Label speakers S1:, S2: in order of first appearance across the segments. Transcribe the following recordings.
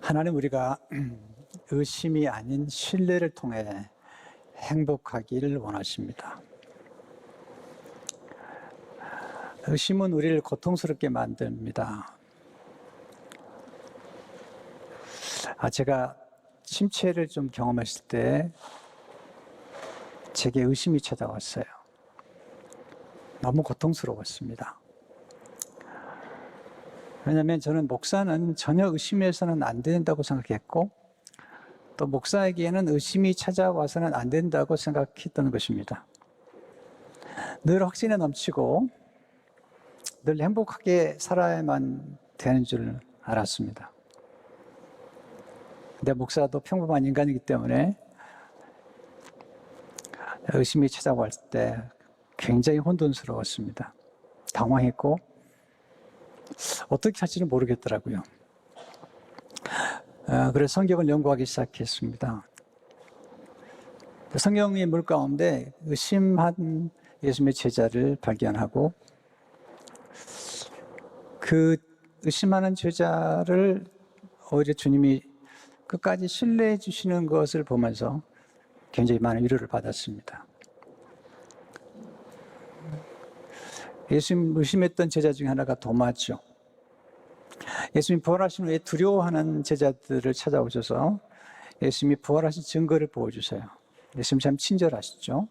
S1: 하나님, 우리가 의심이 아닌 신뢰를 통해 행복하기를 원하십니다. 의심은 우리를 고통스럽게 만듭니다. 제가 침체를 좀 경험했을 때 제게 의심이 찾아왔어요. 너무 고통스러웠습니다. 왜냐하면 저는 목사는 전혀 의심해서는 안 된다고 생각했고, 또 목사에게는 의심이 찾아와서는 안 된다고 생각했던 것입니다. 늘 확신에 넘치고 늘 행복하게 살아야만 되는 줄 알았습니다. 근데 목사도 평범한 인간이기 때문에 의심이 찾아올 때 굉장히 혼돈스러웠습니다. 당황했고 어떻게 할지는 모르겠더라고요. 그래서 성경을 연구하기 시작했습니다. 성경의 물 가운데 의심한 예수님의 제자를 발견하고, 그 의심하는 제자를 오히려 주님이 끝까지 신뢰해 주시는 것을 보면서 굉장히 많은 위로를 받았습니다. 예수님 의심했던 제자 중에 하나가 도마죠. 예수님이 부활하신 후에 두려워하는 제자들을 찾아오셔서 예수님이 부활하신 증거를 보여주세요. 예수님 참 친절하시죠.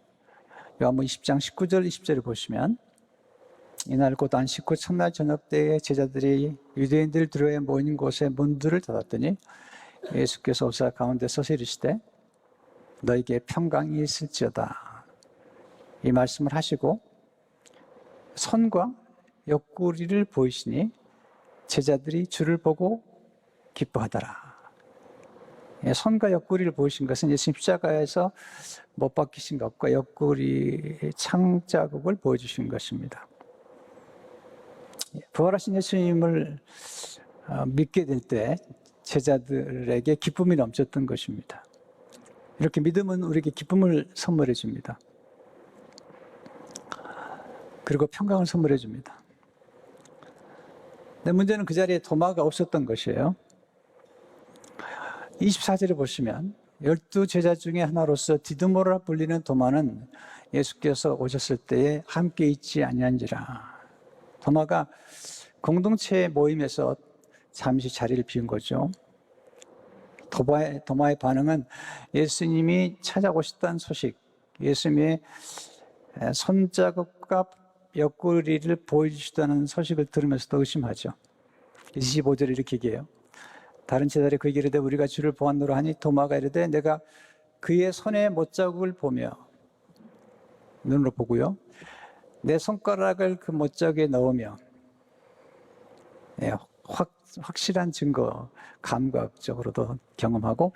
S1: 요한복음 20장 19절 20절을 보시면, 이날 곧 안식 후 첫날 저녁 때에 제자들이 유대인들 두려워해 모인 곳에 문들을 닫았더니 예수께서 오사 가운데 서서 이르시되 너에게 평강이 있을지어다. 이 말씀을 하시고 선과 옆구리를 보이시니 제자들이 주를 보고 기뻐하더라. 선과 옆구리를 보이신 것은 예수님 십자가에서 못 박히신 것과 옆구리 창자국을 보여주신 것입니다. 부활하신 예수님을 믿게 될 때 제자들에게 기쁨이 넘쳤던 것입니다. 이렇게 믿음은 우리에게 기쁨을 선물해 줍니다. 그리고 평강을 선물해 줍니다. 근데 문제는 그 자리에 도마가 없었던 것이에요. 24절을 보시면 12 제자 중에 하나로서 디드모라 불리는 도마는 예수께서 오셨을 때에 함께 있지 아니한지라. 도마가 공동체 모임에서 잠시 자리를 비운 거죠. 도마의 반응은 예수님이 찾아오셨다는 소식, 예수님의 손자국과 옆구리를 보여주시다는 소식을 들으면서도 의심하죠. 25절에 이렇게 얘기해요. 다른 제자들이 그에게 이르되 우리가 주를 보았노라 하니 도마가 이르되 내가 그의 손에 못자국을 보며, 눈으로 보고요, 내 손가락을 그 못자국에 넣으며, 확실한 증거, 감각적으로도 경험하고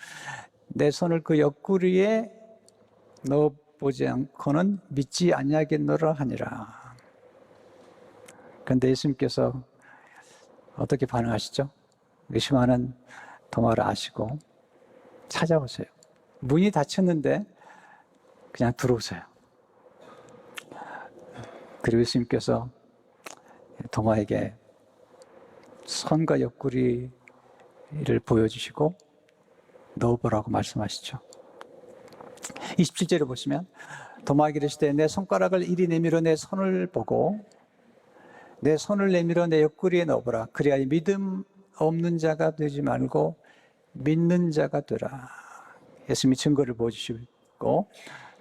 S1: 내 손을 그 옆구리에 넣어보지 않고는 믿지 아니하겠노라 하니라. 그런데 예수님께서 어떻게 반응하시죠? 의심하는 도마를 아시고 찾아오세요. 문이 닫혔는데 그냥 들어오세요. 그리고 예수님께서 도마에게 손과 옆구리를 보여주시고 넣어보라고 말씀하시죠. 27절을 보시면 도마에게 이르시되 내 손가락을 이리 내밀어 내 손을 보고 내 손을 내밀어 내 옆구리에 넣어보라. 그리하여 믿음 없는 자가 되지 말고 믿는 자가 되라. 예수님이 증거를 보여주시고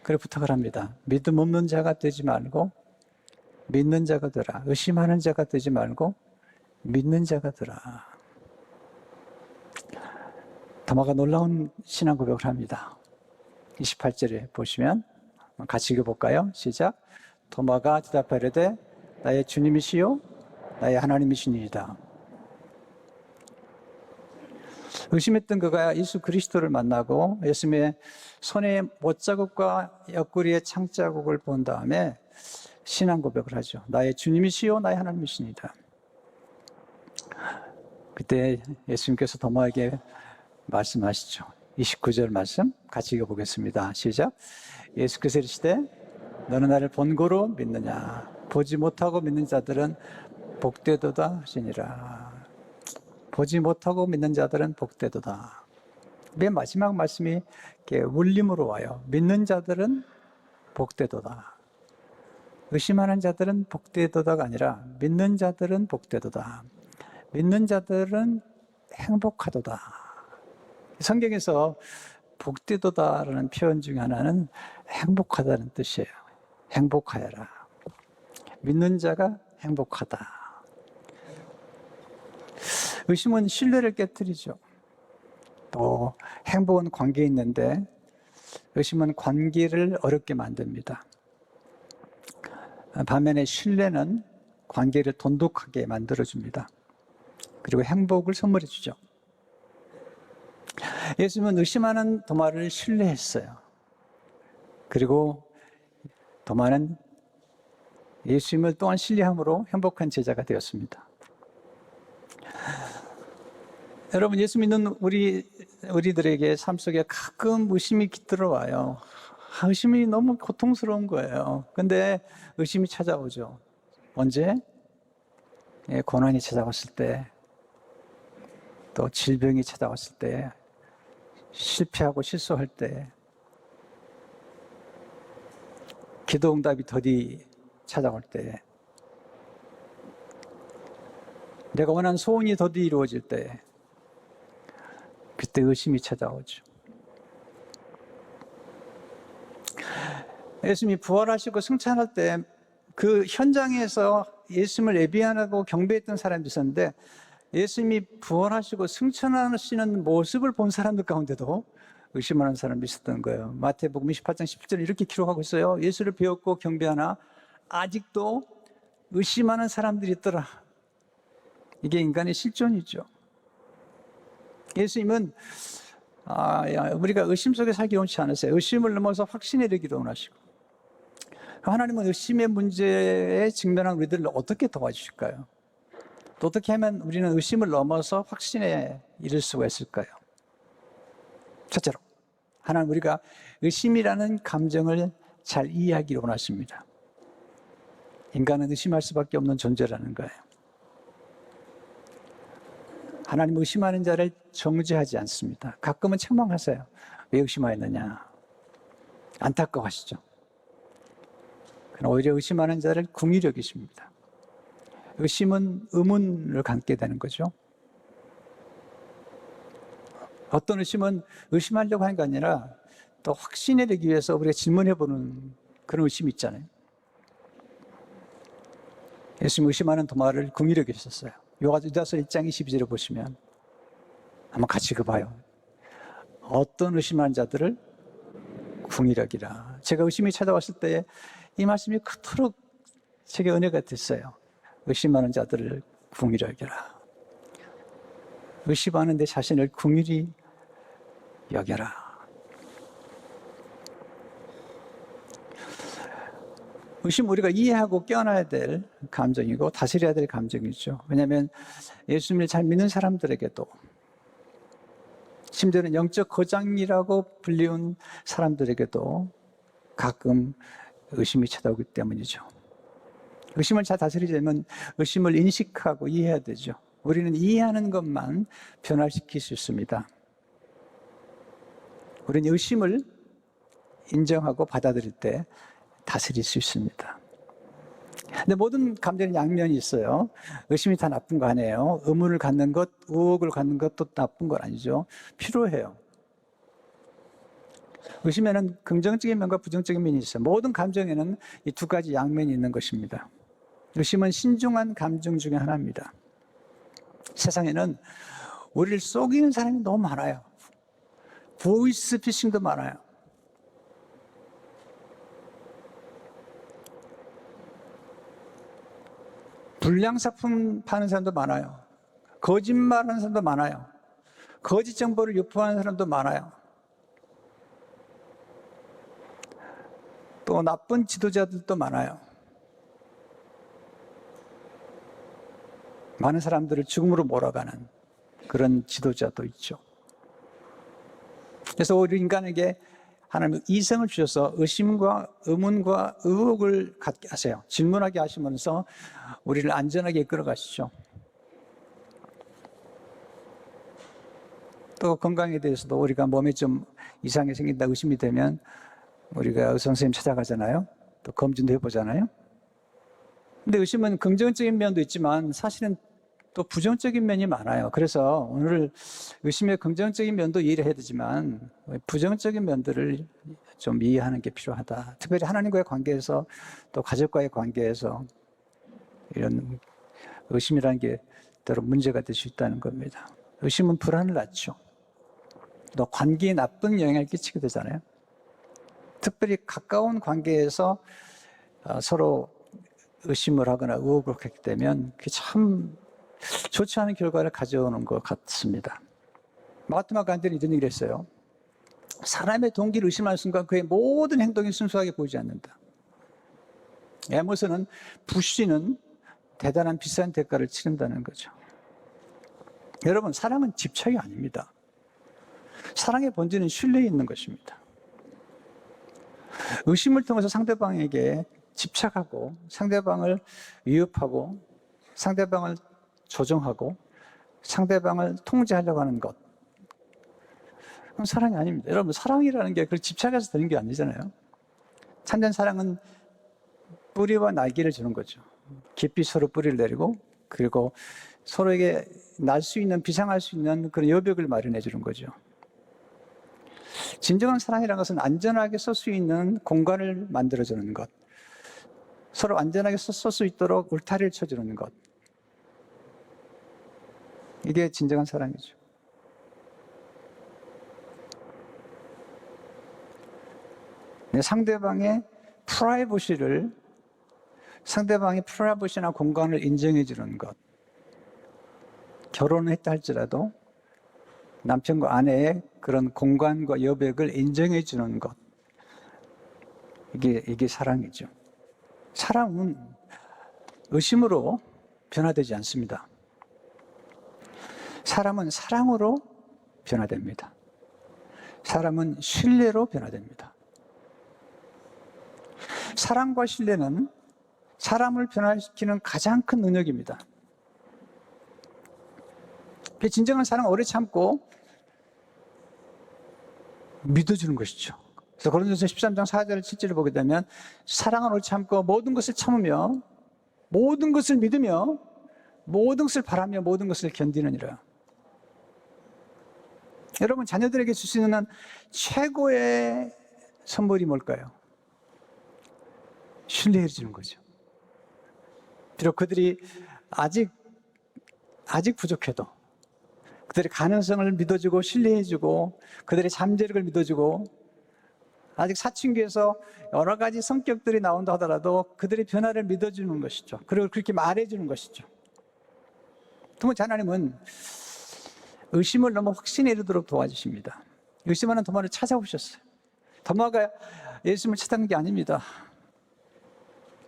S1: 그래 부탁을 합니다. 믿음 없는 자가 되지 말고 믿는 자가 되라. 의심하는 자가 되지 말고 믿는 자가 되라. 도마가 놀라운 신앙 고백을 합니다. 28절에 보시면 같이 읽어볼까요? 시작. 도마가 대답하려되 나의 주님이시요 나의 하나님이시니이다. 의심했던 그가 예수 그리스도를 만나고 예수님의 손에 못자국과 옆구리의 창자국을 본 다음에 신앙 고백을 하죠. 나의 주님이시요 나의 하나님이시니이다. 그때 예수님께서 도마에게 말씀하시죠. 29절 말씀 같이 읽어보겠습니다. 시작. 예수께서 이르시되 너는 나를 본고로 믿느냐? 보지 못하고 믿는 자들은 복되도다 하시니라. 보지 못하고 믿는 자들은 복되도다. 맨 마지막 말씀이 이렇게 울림으로 와요. 믿는 자들은 복되도다. 의심하는 자들은 복되도다가 아니라 믿는 자들은 복되도다. 믿는 자들은 행복하도다. 성경에서 복되도다라는 표현 중에 하나는 행복하다는 뜻이에요. 행복하여라. 믿는 자가 행복하다. 의심은 신뢰를 깨뜨리죠. 또 행복은 관계에 있는데 의심은 관계를 어렵게 만듭니다. 반면에 신뢰는 관계를 돈독하게 만들어줍니다. 그리고 행복을 선물해 주죠. 예수님은 의심하는 도마를 신뢰했어요. 그리고 도마는 예수님을 또한 신뢰함으로 행복한 제자가 되었습니다. 여러분, 예수 믿는 우리들에게 삶 속에 가끔 의심이 들어와요. 의심이 너무 고통스러운 거예요. 근데 의심이 찾아오죠. 언제? 고난이 찾아왔을 때, 또 질병이 찾아왔을 때, 실패하고 실수할 때, 기도 응답이 더디 찾아올 때, 내가 원하는 소원이 더디 이루어질 때, 그때 의심이 찾아오죠. 예수님이 부활하시고 승천할 때 그 현장에서 예수님을 예비하고 경배했던 사람이 있었는데, 예수님이 부활하시고 승천하시는 모습을 본 사람들 가운데도 의심하는 사람이 있었던 거예요. 마태복음 28장 17절 이렇게 기록하고 있어요. 예수를 배웠고 경배하나 아직도 의심하는 사람들이 있더라. 이게 인간의 실존이죠. 예수님은 우리가 의심 속에 살기 원치 않으세요. 의심을 넘어서 확신에 이르기를 원하시고, 하나님은 의심의 문제에 직면한 우리들을 어떻게 도와주실까요? 또 어떻게 하면 우리는 의심을 넘어서 확신에 이를 수가 있을까요? 첫째로, 하나님 우리가 의심이라는 감정을 잘 이해하기를 원하십니다. 인간은 의심할 수밖에 없는 존재라는 거예요. 하나님 의심하는 자를 정죄하지 않습니다. 가끔은 책망하세요. 왜 의심하였느냐? 안타까워하시죠. 그러나 오히려 의심하는 자를 긍휼히 여기십니다. 의심은 의문을 갖게 되는 거죠. 어떤 의심은 의심하려고 하는 게 아니라 또 확신에 되기 위해서 우리가 질문해보는 그런 의심이 있잖아요. 예수님 의심하는 도마를 긍휼히 여기셨어요. 유다서 1장 22절을 보시면 한번 같이 봐요. 어떤 의심하는 자들을 긍휼히 여기라. 제가 의심이 찾아왔을 때 이 말씀이 그토록 제게 은혜가 됐어요. 의심하는 자들을 긍휼히 여겨라. 의심하는 내 자신을 긍휼히 여겨라. 의심 우리가 이해하고 껴안아야 될 감정이고 다스려야 될 감정이죠. 왜냐하면 예수님을 잘 믿는 사람들에게도, 심지어는 영적 거장이라고 불리운 사람들에게도 가끔 의심이 찾아오기 때문이죠. 의심을 잘 다스리려면 의심을 인식하고 이해해야 되죠. 우리는 이해하는 것만 변화시킬 수 있습니다. 우리는 의심을 인정하고 받아들일 때 다스릴 수 있습니다. 근데 모든 감정은 양면이 있어요. 의심이 다 나쁜 거 아니에요. 의문을 갖는 것, 의혹을 갖는 것도 나쁜 건 아니죠. 필요해요. 의심에는 긍정적인 면과 부정적인 면이 있어요. 모든 감정에는 이 두 가지 양면이 있는 것입니다. 의심은 신중한 감정 중에 하나입니다. 세상에는 우리를 속이는 사람이 너무 많아요. 보이스 피싱도 많아요. 불량사품 파는 사람도 많아요. 거짓말하는 사람도 많아요. 거짓 정보를 유포하는 사람도 많아요. 또 나쁜 지도자들도 많아요. 많은 사람들을 죽음으로 몰아가는 그런 지도자도 있죠. 그래서 우리 인간에게 하나님은 이성을 주셔서 의심과 의문과 의혹을 갖게 하세요. 질문하게 하시면서 우리를 안전하게 이끌어 가시죠. 또 건강에 대해서도 우리가 몸에 좀 이상이 생긴다 의심이 되면 우리가 의사 선생님 찾아가잖아요. 또 검진도 해보잖아요. 근데 의심은 긍정적인 면도 있지만 사실은 또 부정적인 면이 많아요. 그래서 오늘 의심의 긍정적인 면도 이해를 해야 되지만 부정적인 면들을 좀 이해하는 게 필요하다. 특별히 하나님과의 관계에서 또 가족과의 관계에서 이런 의심이라는 게 때로 문제가 될 수 있다는 겁니다. 의심은 불안을 낳죠. 또 관계에 나쁜 영향을 끼치게 되잖아요. 특별히 가까운 관계에서 서로 의심을 하거나 의혹을 하게 되면 그게 참 좋지 않은 결과를 가져오는 것 같습니다. 마하트마 간디는 이런 얘기를 했어요. 사람의 동기를 의심하는 순간 그의 모든 행동이 순수하게 보이지 않는다. 에머슨은 불신은 대단한 비싼 대가를 치른다는 거죠. 여러분, 사랑은 집착이 아닙니다. 사랑의 본질은 신뢰에 있는 것입니다. 의심을 통해서 상대방에게 집착하고 상대방을 위협하고 상대방을 조종하고 상대방을 통제하려고 하는 것, 그건 사랑이 아닙니다. 여러분, 사랑이라는 게 그걸 집착해서 되는 게 아니잖아요. 참된 사랑은 뿌리와 날개를 주는 거죠. 깊이 서로 뿌리를 내리고 그리고 서로에게 날 수 있는, 비상할 수 있는 그런 여백을 마련해 주는 거죠. 진정한 사랑이라는 것은 안전하게 설 수 있는 공간을 만들어주는 것, 서로 안전하게 설 수 있도록 울타리를 쳐주는 것, 이게 진정한 사랑이죠. 상대방의 프라이버시나 공간을 인정해 주는 것, 결혼을 했다 할지라도 남편과 아내의 그런 공간과 여백을 인정해 주는 것, 이게 사랑이죠. 사랑은 의심으로 변화되지 않습니다. 사람은 사랑으로 변화됩니다. 사람은 신뢰로 변화됩니다. 사랑과 신뢰는 사람을 변화시키는 가장 큰 능력입니다. 진정한 사랑은 오래 참고 믿어주는 것이죠. 그래서 고린도서 13장 4절 7절을 보게 되면 사랑은 오래 참고 모든 것을 참으며 모든 것을 믿으며 모든 것을 바라며 모든 것을 견디느니라. 여러분, 자녀들에게 줄 수 있는 최고의 선물이 뭘까요? 신뢰해 주는 거죠. 비록 그들이 아직 부족해도 그들의 가능성을 믿어주고 신뢰해주고 그들의 잠재력을 믿어주고 아직 사춘기에서 여러 가지 성격들이 나온다 하더라도 그들의 변화를 믿어주는 것이죠. 그리고 그렇게 말해주는 것이죠. 두 번째, 하나님은 의심을 너무 확신에 이르도록 도와주십니다. 의심하는 도마를 찾아오셨어요. 도마가 예수님을 찾아온 게 아닙니다.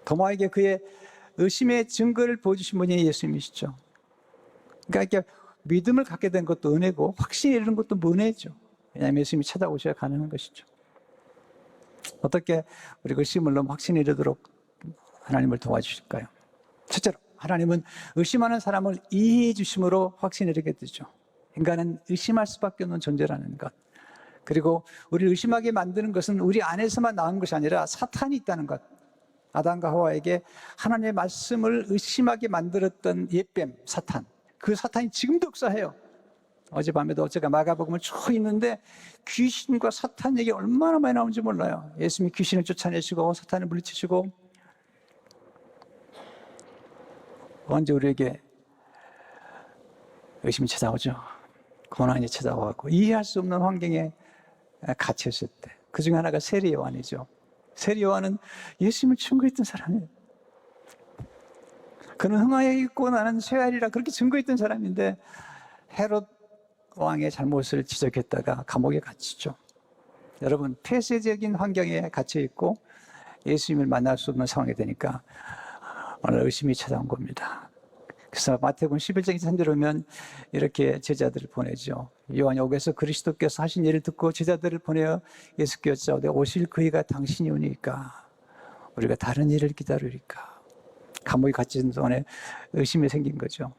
S1: 도마에게 그의 의심의 증거를 보여주신 분이 예수님이시죠. 그러니까 이렇게 믿음을 갖게 된 것도 은혜고 확신이 이르는 것도 은혜죠. 왜냐하면 예수님이 찾아오셔야 가능한 것이죠. 어떻게 우리 의심을 너무 확신이 이르도록 하나님을 도와주실까요? 첫째로, 하나님은 의심하는 사람을 이해해 주심으로 확신이 이르게 되죠. 인간은 의심할 수밖에 없는 존재라는 것, 그리고 우리를 의심하게 만드는 것은 우리 안에서만 나온 것이 아니라 사탄이 있다는 것. 아담과 하와에게 하나님의 말씀을 의심하게 만들었던 옛뱀 사탄, 그 사탄이 지금도 역사해요. 어젯밤에도 제가 마가복음을 쭉 읽는데 귀신과 사탄 얘기 얼마나 많이 나오는지 몰라요. 예수님이 귀신을 쫓아내시고 사탄을 물리치시고, 언제 우리에게 의심이 찾아오죠. 고난이 찾아오고 이해할 수 없는 환경에 갇혔을 때, 그 중에 하나가 세리 요한이죠. 세리 요한은 예수님을 증거했던 사람이에요. 그는 흥하에 있고 나는 쇠하리라 그렇게 증거했던 사람인데 헤롯 왕의 잘못을 지적했다가 감옥에 갇히죠. 여러분, 폐쇄적인 환경에 갇혀 있고 예수님을 만날 수 없는 상황이 되니까 오늘 의심이 찾아온 겁니다. 그래서 마태복음 11장 23절에 보면 이렇게 제자들을 보내죠. 요한이 오게서 그리스도께서 하신 일을 듣고 제자들을 보내어 예수께 여짜오되 오실 그이가 당신이 오니까 우리가 다른 일을 기다리리까. 감옥에 갇힌 동안에 의심이 생긴 거죠.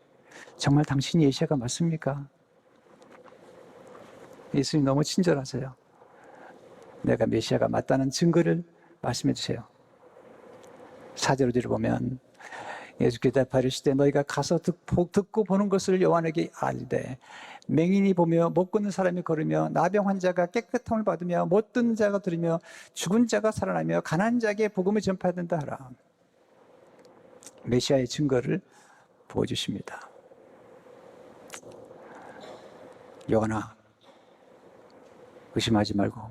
S1: 정말 당신이 예시아가 맞습니까? 예수님 너무 친절하세요. 내가 메시아가 맞다는 증거를 말씀해 주세요. 4절을 들어보면 예수께서 대답하시되 너희가 가서 듣고 보는 것을 요한에게 알리되 맹인이 보며 못 걷는 사람이 걸으며 나병 환자가 깨끗함을 받으며 못 듣는 자가 들으며 죽은 자가 살아나며 가난한 자에게 복음을 전파해야 된다 하라. 메시아의 증거를 보여주십니다. 요한아, 의심하지 말고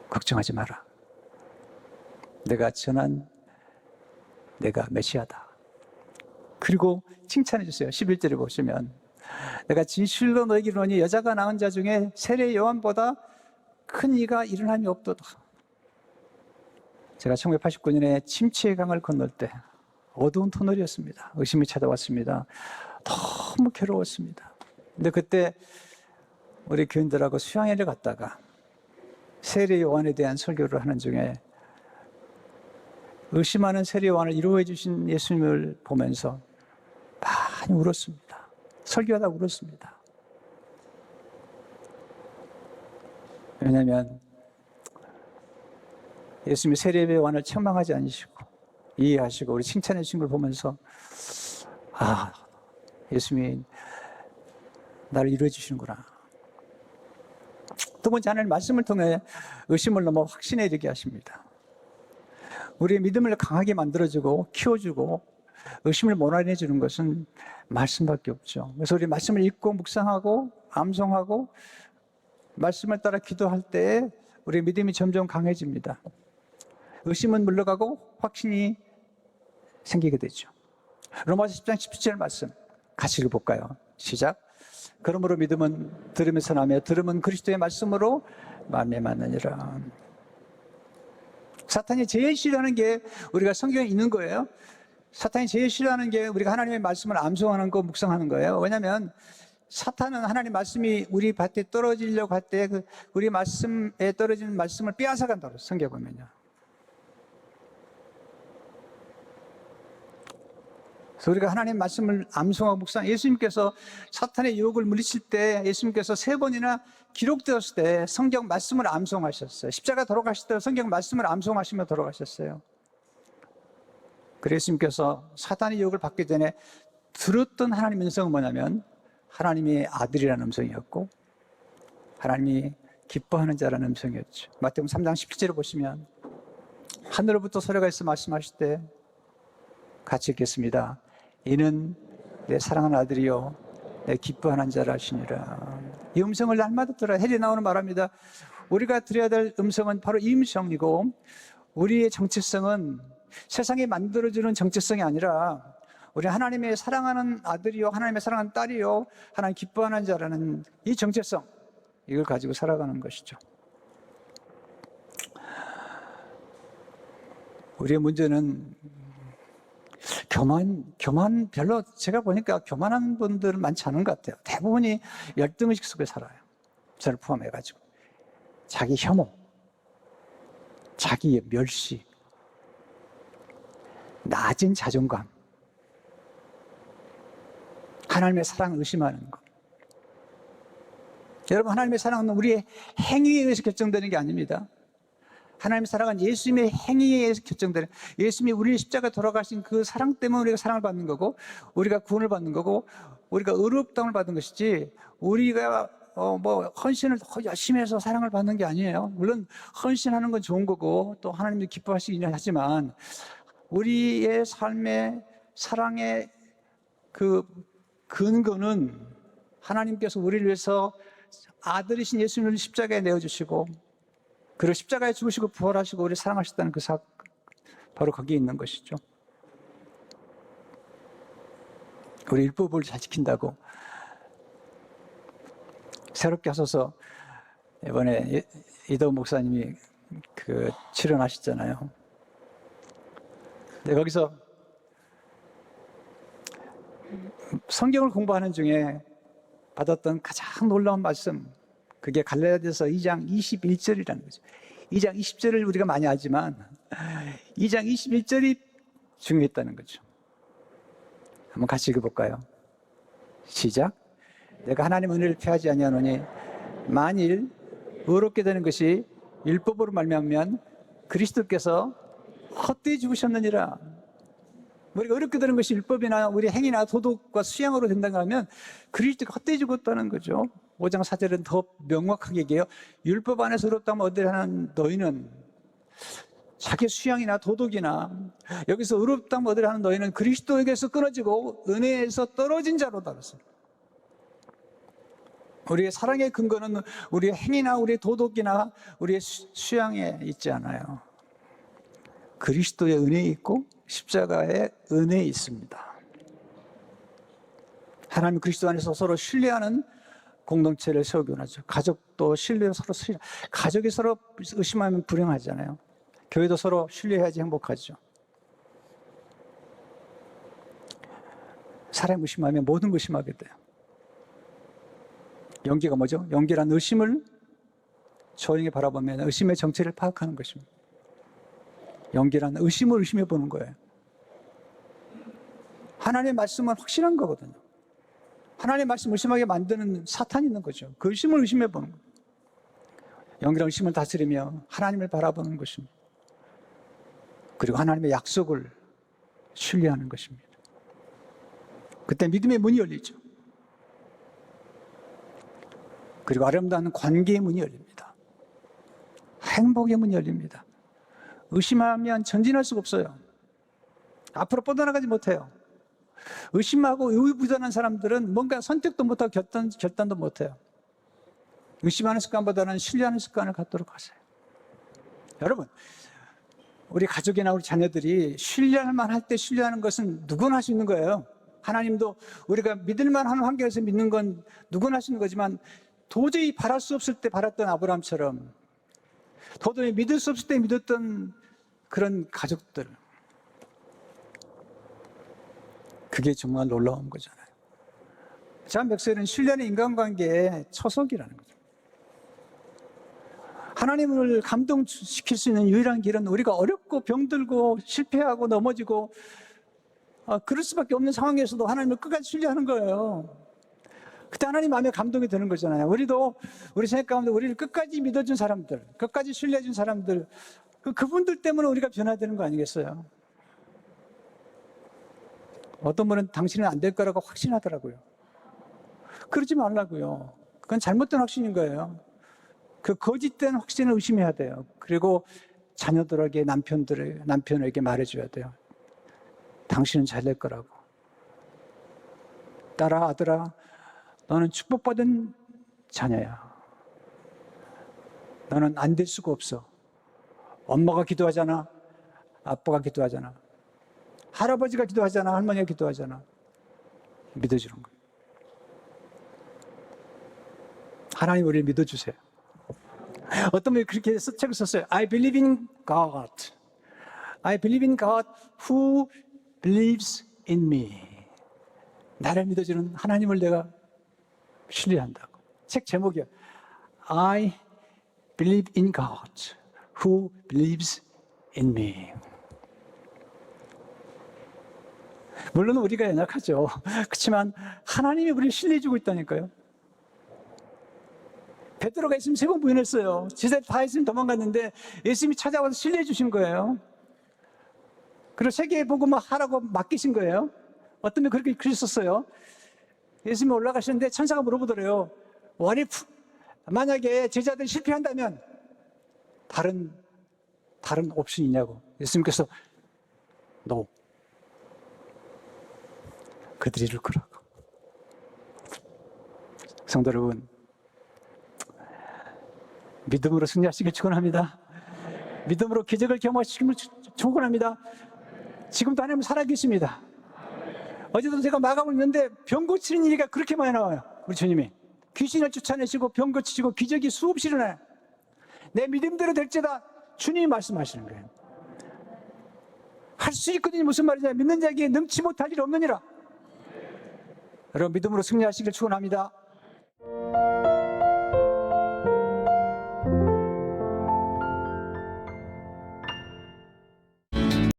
S1: 걱정하지 마라. 내가 전한 내가 메시아다. 그리고 칭찬해 주세요. 11절에 보시면 내가 진실로 너에게 이르노니 여자가 낳은 자 중에 세례 요한보다 큰 이가 일어남이 없도다. 제가 1989년에 침체의 강을 건널 때 어두운 터널이었습니다. 의심이 찾아왔습니다. 너무 괴로웠습니다. 근데 그때 우리 교인들하고 수양회를 갔다가 세례 요한에 대한 설교를 하는 중에 의심하는 세례 요한을 이루어 주신 예수님을 보면서 많이 울었습니다. 설교하다 울었습니다. 왜냐하면 예수님이 세례 요한을 책망하지 않으시고 이해하시고 우리 칭찬해 주신 걸 보면서 예수님이 나를 이루어 주시는구나. 두 번째, 하나님 말씀을 통해 의심을 넘어 확신에 이르게 하십니다. 우리의 믿음을 강하게 만들어주고 키워주고 의심을 몰아내주는 것은 말씀밖에 없죠. 그래서 우리 말씀을 읽고 묵상하고 암송하고 말씀을 따라 기도할 때 우리의 믿음이 점점 강해집니다. 의심은 물러가고 확신이 생기게 되죠. 로마서 10장 17절 말씀 같이 읽어볼까요? 시작. 그러므로 믿음은 들으면서 나며 들음은 그리스도의 말씀으로 만매맞느니라. 사탄이 제일 싫어하는 게 우리가 성경에 있는 거예요. 사탄이 제일 싫어하는 게 우리가 하나님의 말씀을 암송하는 거, 묵상하는 거예요. 왜냐하면 사탄은 하나님 말씀이 우리 밭에 떨어지려고 할 때 우리 말씀에 떨어지는 말씀을 빼앗아간다고 성경에 보면요. 그래서 우리가 하나님 말씀을 암송하고 묵상, 예수님께서 사탄의 유혹을 물리칠 때 예수님께서 3번이나 기록되었을 때 성경 말씀을 암송하셨어요. 십자가 돌아가실 때 성경 말씀을 암송하시며 돌아가셨어요. 그래서 예수님께서 사탄의 유혹을 받기 전에 들었던 하나님 음성은 뭐냐면 하나님의 아들이라는 음성이었고 하나님이 기뻐하는 자라는 음성이었죠. 마태복음 3장 17절을 보시면 하늘로부터 소리가 있어 말씀하실 때 같이 읽겠습니다. 이는 내 사랑하는 아들이요 내 기뻐하는 자라 하시니라. 이 음성을 날마다 들어야 헬이 나오는 말합니다. 우리가 드려야 될 음성은 바로 이 음성이고 우리의 정체성은 세상이 만들어주는 정체성이 아니라 우리 하나님의 사랑하는 아들이요 하나님의 사랑하는 딸이요 하나님 기뻐하는 자라는 이 정체성, 이걸 가지고 살아가는 것이죠. 우리의 문제는 교만 별로 제가 보니까 교만한 분들은 많지 않은 것 같아요. 대부분이 열등의식 속에 살아요. 저를 포함해가지고. 자기 혐오, 자기의 멸시, 낮은 자존감, 하나님의 사랑을 의심하는 것. 여러분, 하나님의 사랑은 우리의 행위에 의해서 결정되는 게 아닙니다. 하나님의 사랑은 예수님의 행위에 의해서 결정되는, 예수님이 우리의 십자가 돌아가신 그 사랑 때문에 우리가 사랑을 받는 거고 우리가 구원을 받는 거고 우리가 의롭다움을 받는 것이지 우리가 헌신을 열심히 해서 사랑을 받는 게 아니에요. 물론 헌신하는 건 좋은 거고 또 하나님도 기뻐하시긴 하지만 우리의 삶의 사랑의 그 근거는 하나님께서 우리를 위해서 아들이신 예수님을 십자가에 내어주시고 그리고 십자가에 죽으시고 부활하시고 우리를 사랑하셨다는 그 사건, 바로 거기에 있는 것이죠. 우리 율법을 잘 지킨다고 새롭게 하셔서 이번에 이도 목사님이 출연하셨잖아요. 근데 거기서 성경을 공부하는 중에 받았던 가장 놀라운 말씀, 그게 갈라디아서 2장 21절이라는 거죠. 2장 20절을 우리가 많이 알지만 2장 21절이 중요했다는 거죠. 한번 같이 읽어볼까요? 시작. 내가 하나님의 은혜를 피하지 아니하노니 만일 의롭게 되는 것이 율법으로 말미암으면 그리스도께서 헛되이 죽으셨느니라. 우리가 의롭게 되는 것이 율법이나 우리 행위나 도덕과 수양으로 된다고 하면 그리스도가 헛되이 죽었다는 거죠. 5장 4절은 더 명확하게 얘기해요. 율법 안에서 의롭다면 어디를 하는 너희는 자기 수양이나 도덕이나 여기서 의롭다면 어디를 하는 너희는 그리스도에게서 끊어지고 은혜에서 떨어진 자로다 그랬습니다. 우리의 사랑의 근거는 우리의 행위나 우리의 도덕이나 우리의 수양에 있지 않아요. 그리스도의 은혜에 있고 십자가의 은혜에 있습니다. 하나님 그리스도 안에서 서로 신뢰하는 공동체를 세우기 원하죠. 가족도 신뢰로 서로 가족이 서로 의심하면 불행하잖아요. 교회도 서로 신뢰해야지 행복하죠. 사람 의심하면 모든 걸 의심하게 돼요. 연기가 뭐죠? 연기란 의심을 조용히 바라보면 의심의 정체를 파악하는 것입니다. 연기란 의심을 의심해 보는 거예요. 하나님의 말씀은 확실한 거거든요. 하나님의 말씀 의심하게 만드는 사탄이 있는 거죠. 그 의심을 의심해 보는 거예요. 연기란 의심을 다스리며 하나님을 바라보는 것입니다. 그리고 하나님의 약속을 신뢰하는 것입니다. 그때 믿음의 문이 열리죠. 그리고 아름다운 관계의 문이 열립니다. 행복의 문이 열립니다. 의심하면 전진할 수가 없어요. 앞으로 뻗어나가지 못해요. 의심하고 의부전한 사람들은 뭔가 선택도 못하고 결단도 못해요. 의심하는 습관보다는 신뢰하는 습관을 갖도록 하세요. 여러분, 우리 가족이나 우리 자녀들이 신뢰할 만할 때 신뢰하는 것은 누구나 할 수 있는 거예요. 하나님도 우리가 믿을 만한 환경에서 믿는 건 누구나 할 수 있는 거지만 도저히 바랄 수 없을 때 바랐던 아브라함처럼 도저히 믿을 수 없을 때 믿었던 그런 가족들, 그게 정말 놀라운 거잖아요. 잔 백설은 신뢰하는 인간관계의 초석이라는 거죠. 하나님을 감동시킬 수 있는 유일한 길은 우리가 어렵고 병들고 실패하고 넘어지고 그럴 수밖에 없는 상황에서도 하나님을 끝까지 신뢰하는 거예요. 그때 하나님 마음에 감동이 되는 거잖아요. 우리도 우리 생각 가운데 우리를 끝까지 믿어준 사람들, 끝까지 신뢰해준 사람들, 그분들 때문에 우리가 변화되는 거 아니겠어요? 어떤 분은 당신은 안 될 거라고 확신하더라고요. 그러지 말라고요. 그건 잘못된 확신인 거예요. 그 거짓된 확신을 의심해야 돼요. 그리고 자녀들에게 남편에게 말해줘야 돼요. 당신은 잘 될 거라고. 딸아, 아들아, 너는 축복받은 자녀야. 너는 안 될 수가 없어. 엄마가 기도하잖아. 아빠가 기도하잖아. 할아버지가 기도하잖아. 할머니가 기도하잖아. 믿어주는 거예요. 하나님 우리를 믿어주세요. 어떤 분이 그렇게 책을 썼어요. I believe in God. I believe in God who believes in me. 나를 믿어주는 하나님을 내가 신뢰한다고. 책 제목이요. I believe in God who believes in me. 물론 우리가 연약하죠. 그렇지만 하나님이 우리를 신뢰해주고 있다니까요. 베드로가 예수님 3번 부인했어요. 제자들 다 예수님 도망갔는데 예수님이 찾아와서 신뢰해 주신 거예요. 그리고 세계복음을 하라고 맡기신 거예요. 어떤 분이 그렇게 글썼어요. 예수님이 올라가시는데 천사가 물어보더래요. What if? 만약에 제자들이 실패한다면 다른 옵션이 있냐고. 예수님께서 No. 그들이 이룰 거라고. 성도 여러분, 믿음으로 승리하시길 축원합니다. 믿음으로 기적을 경험하시길 축원합니다. 지금도 하나님 살아계십니다. 어제도 제가 마감을 했는데 병 고치는 일이 그렇게 많이 나와요. 우리 주님이 귀신을 쫓아내시고 병 고치시고 기적이 수없이 일어나요. 내 믿음대로 될지다 주님이 말씀하시는 거예요. 할 수 있거든요. 무슨 말이냐. 믿는 자에게 능치 못할 일 없느니라. 여러분 믿음으로 승리하시길 축원합니다.